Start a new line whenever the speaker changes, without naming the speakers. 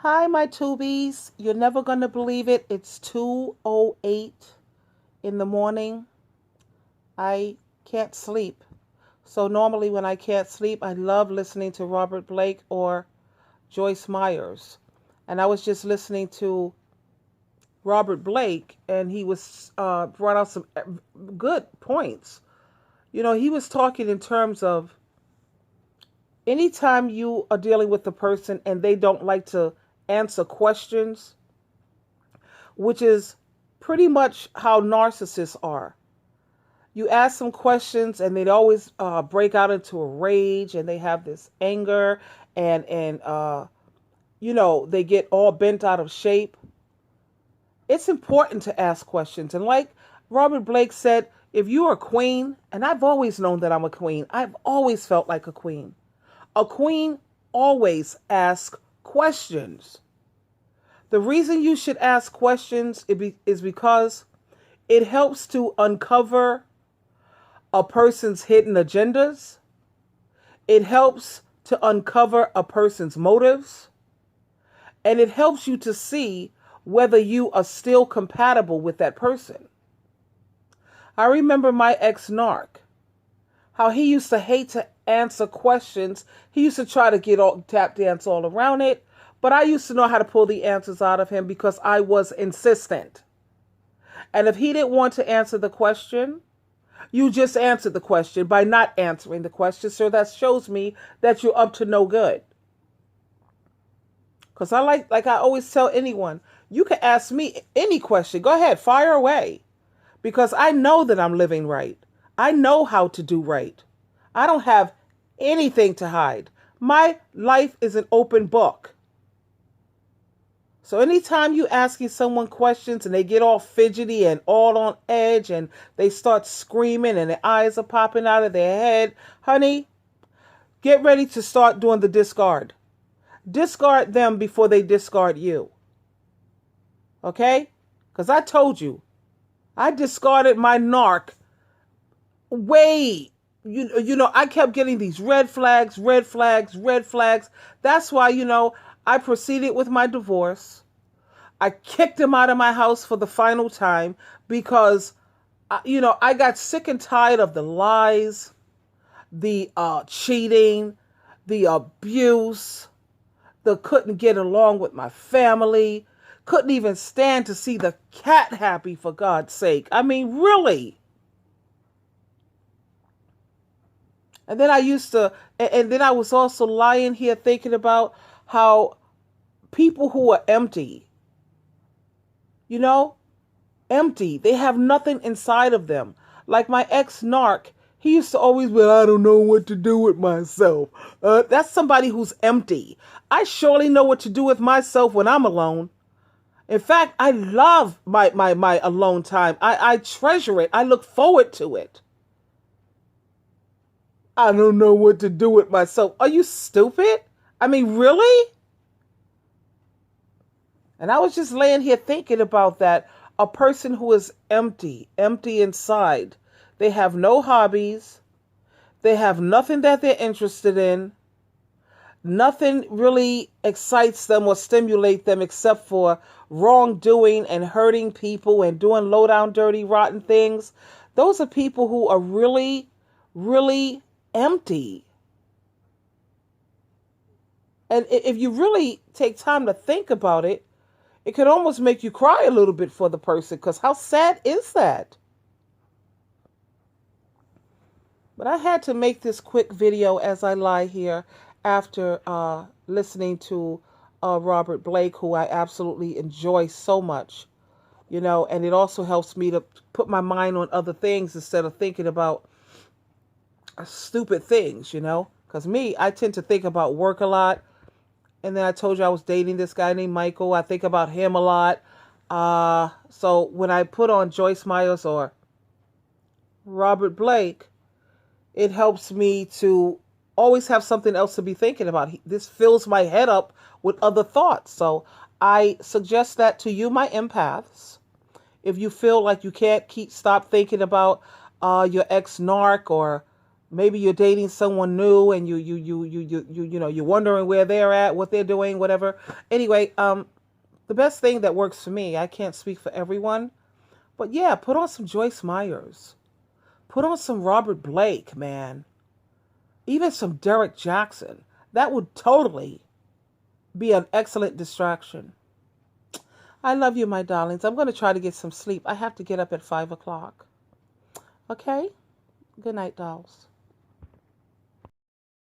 Hi, my tubies. You're never going to believe it. It's 2:08 in the morning. I can't sleep. So normally when I can't sleep, I love listening to Robert Blake or Joyce Myers. And I was just listening to Robert Blake, and he was brought out some good points. He was talking in terms of anytime you are dealing with a person and they don't like to answer questions, which is pretty much how narcissists are. You ask them questions and they'd always break out into a rage, and they have this anger, and they get all bent out of shape. It's important to ask questions. And like Robert Blake said, if you're a queen, and I've always known that I'm a queen, I've always felt like a queen. A queen always asks questions. The reason you should ask questions is because it helps to uncover a person's hidden agendas. It helps to uncover a person's motives. And it helps you to see whether you are still compatible with that person. I remember my ex-narc, how he used to hate to answer questions. He used to try to get all tap dance all around it. But I used to know how to pull the answers out of him because I was insistent. And if he didn't want to answer the question, you just answered the question by not answering the question. So that shows me that you're up to no good. Because like I always tell anyone, you can ask me any question. Go ahead, fire away. Because I know that I'm living right. I know how to do right. I don't have anything to hide. My life is an open book. So anytime you asking someone questions and they get all fidgety and all on edge and they start screaming and their eyes are popping out of their head, honey, get ready to start doing the discard. Discard them before they discard you. Okay? Because I told you, I discarded my narc way. I kept getting these red flags, red flags, red flags. That's why, I proceeded with my divorce. I kicked him out of my house for the final time because, I got sick and tired of the lies, the cheating, the abuse, the couldn't get along with my family, couldn't even stand to see the cat happy, for God's sake. I mean, really. And then and then I was also lying here thinking about how people who are empty, you know, empty, they have nothing inside of them. Like my ex-narc, he used to always be, I don't know what to do with myself. That's somebody who's empty. I surely know what to do with myself when I'm alone. In fact, I love my alone time. I treasure it. I look forward to it. I don't know what to do with myself. Are you stupid? I mean, really? And I was just laying here thinking about that. A person who is empty, empty inside. They have no hobbies. They have nothing that they're interested in. Nothing really excites them or stimulates them except for wrongdoing and hurting people and doing low down, dirty, rotten things. Those are people who are really, really empty. And if you really take time to think about it, it could almost make you cry a little bit for the person, because how sad is that? But I had to make this quick video as I lie here after listening to Robert Blake, who I absolutely enjoy so much, and it also helps me to put my mind on other things instead of thinking about stupid things, because me, I tend to think about work a lot. And then I told you I was dating this guy named Michael. I think about him a lot. So when I put on Joyce Myers or Robert Blake, it helps me to always have something else to be thinking about. This fills my head up with other thoughts. So I suggest that to you, my empaths. If you feel like you can't stop thinking about your ex-narc or Maybe you're dating someone new and you're wondering where they're at, what they're doing, whatever. Anyway, the best thing that works for me, I can't speak for everyone, but yeah, put on some Joyce Myers. Put on some Robert Blake, man. Even some Derek Jackson. That would totally be an excellent distraction. I love you, my darlings. I'm going to try to get some sleep. I have to get up at 5 o'clock. Okay? Good night, dolls.